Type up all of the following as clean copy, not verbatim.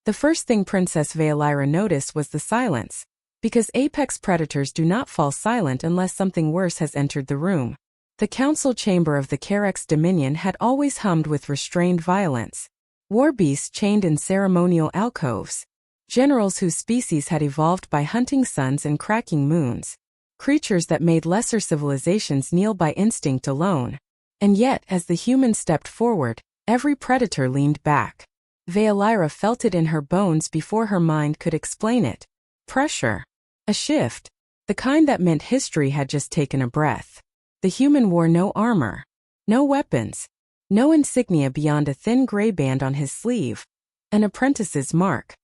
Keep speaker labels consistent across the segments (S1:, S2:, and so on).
S1: The first thing Princess Veolyra noticed was the silence, because apex predators do not fall silent unless something worse has entered the room. The council chamber of the Carex Dominion had always hummed with restrained violence. War beasts chained in ceremonial alcoves. Generals whose species had evolved by hunting suns and cracking moons. Creatures that made lesser civilizations kneel by instinct alone. And yet, as the humans stepped forward, every predator leaned back. Veolyra felt it in her bones before her mind could explain it. Pressure. A shift. The kind that meant history had just taken a breath. The human wore no armor. No weapons. No insignia beyond a thin gray band on his sleeve. An apprentice's mark.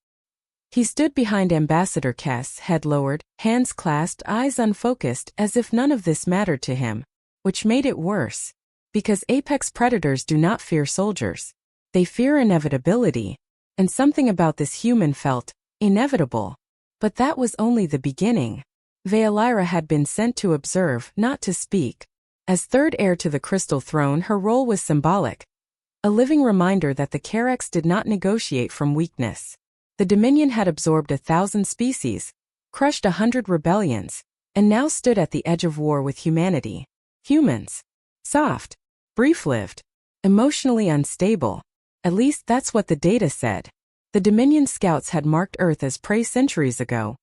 S1: He stood behind Ambassador Kess, head lowered, hands clasped, eyes unfocused, as if none of this mattered to him. Which made it worse. Because apex predators do not fear soldiers. They fear inevitability. And something about this human felt inevitable. But that was only the beginning. Veolyra had been sent to observe, not to speak. As third heir to the Crystal Throne, her role was symbolic. A living reminder that the Carex did not negotiate from weakness. The Dominion had absorbed 1,000 species, crushed 100 rebellions, and now stood at the edge of war with humanity. Humans. Soft. Brief-lived. Emotionally unstable. At least that's what the data said. The Dominion scouts had marked Earth as prey centuries ago.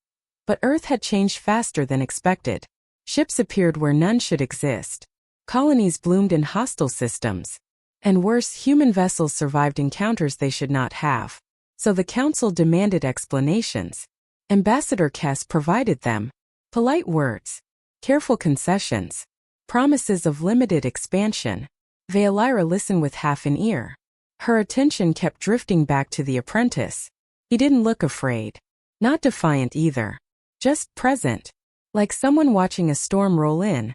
S1: But Earth had changed faster than expected. Ships appeared where none should exist. Colonies bloomed in hostile systems. And worse, human vessels survived encounters they should not have. So the Council demanded explanations. Ambassador Kess provided them. Polite words. Careful concessions. Promises of limited expansion. Veolyra listened with half an ear. Her attention kept drifting back to the apprentice. He didn't look afraid. Not defiant either. Just present. Like someone watching a storm roll in.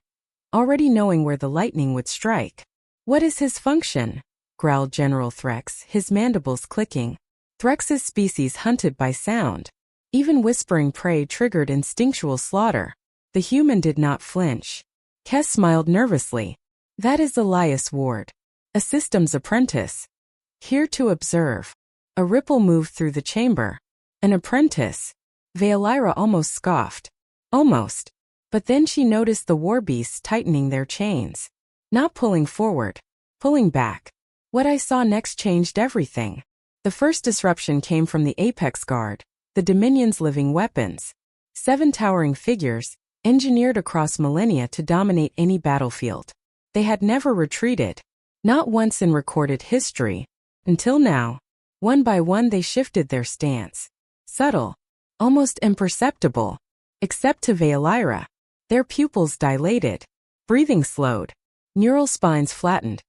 S1: Already knowing where the lightning would strike. What is his function? Growled General Threx, his mandibles clicking. Threx's species hunted by sound. Even whispering prey triggered instinctual slaughter. The human did not flinch. Kess smiled nervously. That is Elias Ward. A systems apprentice. Here to observe. A ripple moved through the chamber. An apprentice. Veolyra almost scoffed. Almost. But then she noticed the war beasts tightening their chains. Not pulling forward. Pulling back. What I saw next changed everything. The first disruption came from the Apex Guard, the Dominion's living weapons. 7 towering figures, engineered across millennia to dominate any battlefield. They had never retreated. Not once in recorded history. Until now. One by one they shifted their stance. Subtle. Almost imperceptible. Except to Veolyra. Their pupils dilated. Breathing slowed. Neural spines flattened.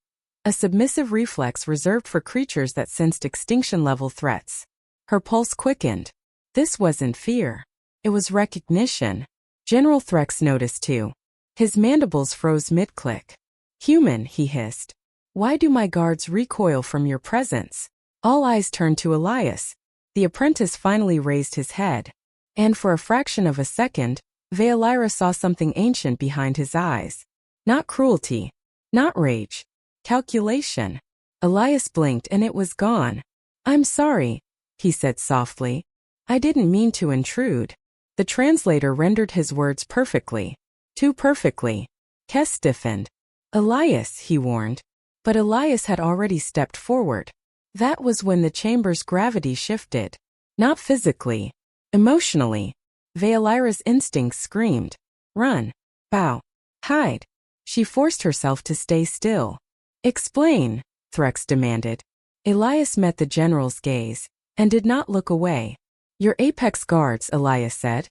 S1: A submissive reflex reserved for creatures that sensed extinction-level threats. Her pulse quickened. This wasn't fear. It was recognition. General Threx noticed too. His mandibles froze mid-click. Human, he hissed. Why do my guards recoil from your presence? All eyes turned to Elias. The apprentice finally raised his head. And for a fraction of a second, Veolyra saw something ancient behind his eyes. Not cruelty. Not rage. Calculation. Elias blinked and it was gone. I'm sorry, he said softly. I didn't mean to intrude. The translator rendered his words perfectly. Too perfectly. Kess stiffened. Elias, he warned. But Elias had already stepped forward. That was when the chamber's gravity shifted. Not physically. Emotionally. Veolyra's instincts screamed. Run. Bow. Hide. She forced herself to stay still. Explain, Threx demanded. Elias met the general's gaze, and did not look away. Your apex guards, Elias said,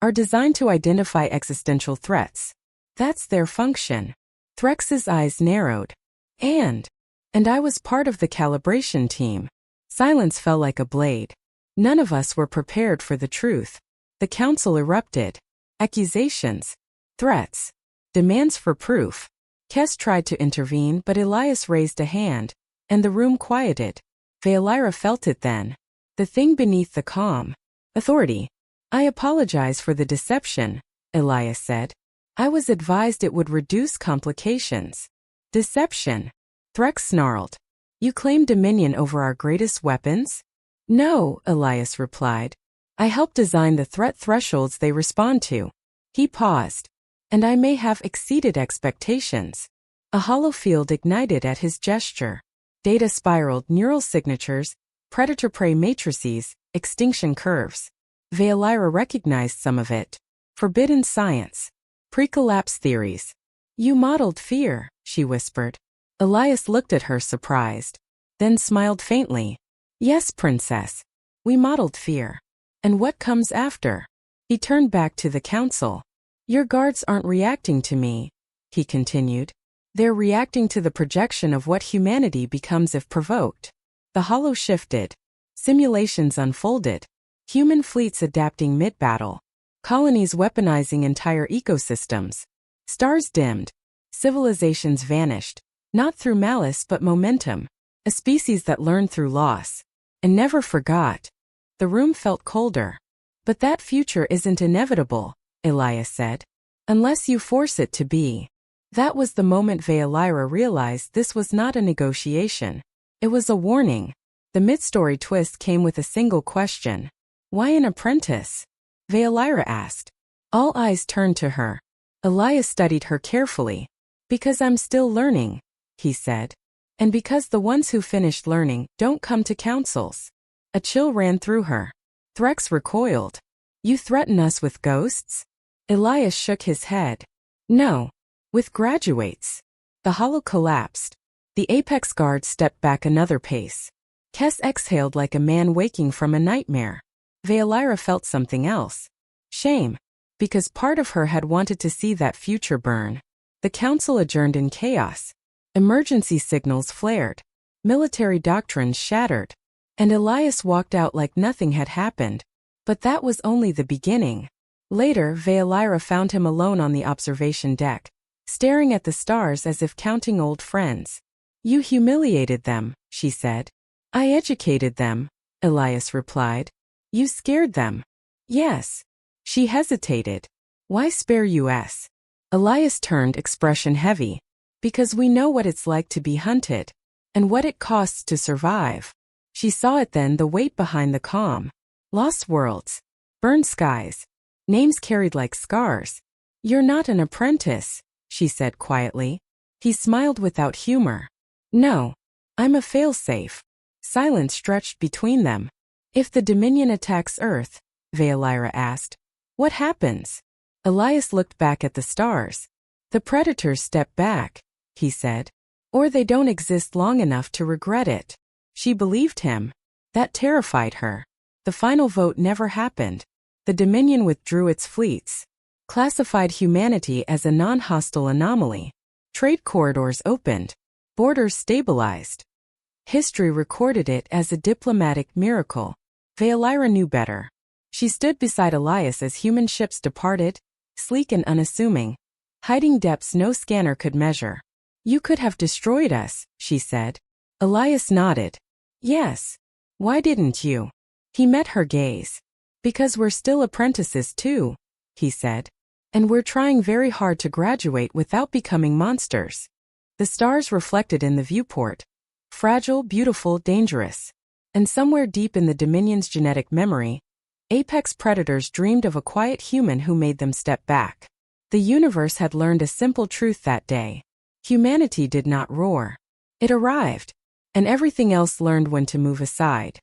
S1: are designed to identify existential threats. That's their function. Threx's eyes narrowed. And I was part of the calibration team. Silence fell like a blade. None of us were prepared for the truth. The council erupted. Accusations. Threats. Demands for proof. Kess tried to intervene, but Elias raised a hand, and the room quieted. Veolyra felt it then. The thing beneath the calm. Authority. I apologize for the deception, Elias said. I was advised it would reduce complications. Deception. Threx snarled. You claim dominion over our greatest weapons? No, Elias replied. I help design the threat thresholds they respond to. He paused. And I may have exceeded expectations. A hollow field ignited at his gesture. Data spiraled, neural signatures, predator-prey matrices, extinction curves. Veolyra recognized some of it. Forbidden science. Pre-collapse theories. You modeled fear, she whispered. Elias looked at her surprised. Then smiled faintly. Yes, princess. We modeled fear. And what comes after? He turned back to the council. Your guards aren't reacting to me, he continued. They're reacting to the projection of what humanity becomes if provoked. The hollow shifted. Simulations unfolded. Human fleets adapting mid-battle. Colonies weaponizing entire ecosystems. Stars dimmed. Civilizations vanished. Not through malice but momentum. A species that learned through loss. And never forgot. The room felt colder. But that future isn't inevitable, Elias said. Unless you force it to be. That was the moment Veolyra realized this was not a negotiation. It was a warning. The mid-story twist came with a single question. Why an apprentice? Veolyra asked. All eyes turned to her. Elias studied her carefully. Because I'm still learning, he said. And because the ones who finished learning don't come to councils. A chill ran through her. Threx recoiled. You threaten us with ghosts? Elias shook his head. No. With graduates. The hollow collapsed. The apex guard stepped back another pace. Kess exhaled like a man waking from a nightmare. Veolyra felt something else. Shame. Because part of her had wanted to see that future burn. The council adjourned in chaos. Emergency signals flared. Military doctrines shattered. And Elias walked out like nothing had happened. But that was only the beginning. Later, Veolyra found him alone on the observation deck, staring at the stars as if counting old friends. You humiliated them, she said. I educated them, Elias replied. You scared them. Yes. She hesitated. Why spare us? Elias turned, expression heavy. Because we know what it's like to be hunted. And what it costs to survive. She saw it then, the weight behind the calm. Lost worlds. Burned skies. Names carried like scars. You're not an apprentice, she said quietly. He smiled without humor. No. I'm a failsafe. Silence stretched between them. If the Dominion attacks Earth, Veolyra asked, what happens? Elias looked back at the stars. The predators step back, he said. Or they don't exist long enough to regret it. She believed him. That terrified her. The final vote never happened. The Dominion withdrew its fleets. Classified humanity as a non-hostile anomaly. Trade corridors opened. Borders stabilized. History recorded it as a diplomatic miracle. Veolyra knew better. She stood beside Elias as human ships departed, sleek and unassuming, hiding depths no scanner could measure. You could have destroyed us, she said. Elias nodded. Yes. Why didn't you? He met her gaze. Because we're still apprentices too, he said. And we're trying very hard to graduate without becoming monsters. The stars reflected in the viewport. Fragile, beautiful, dangerous. And somewhere deep in the Dominion's genetic memory, apex predators dreamed of a quiet human who made them step back. The universe had learned a simple truth that day. Humanity did not roar. It arrived. And everything else learned when to move aside.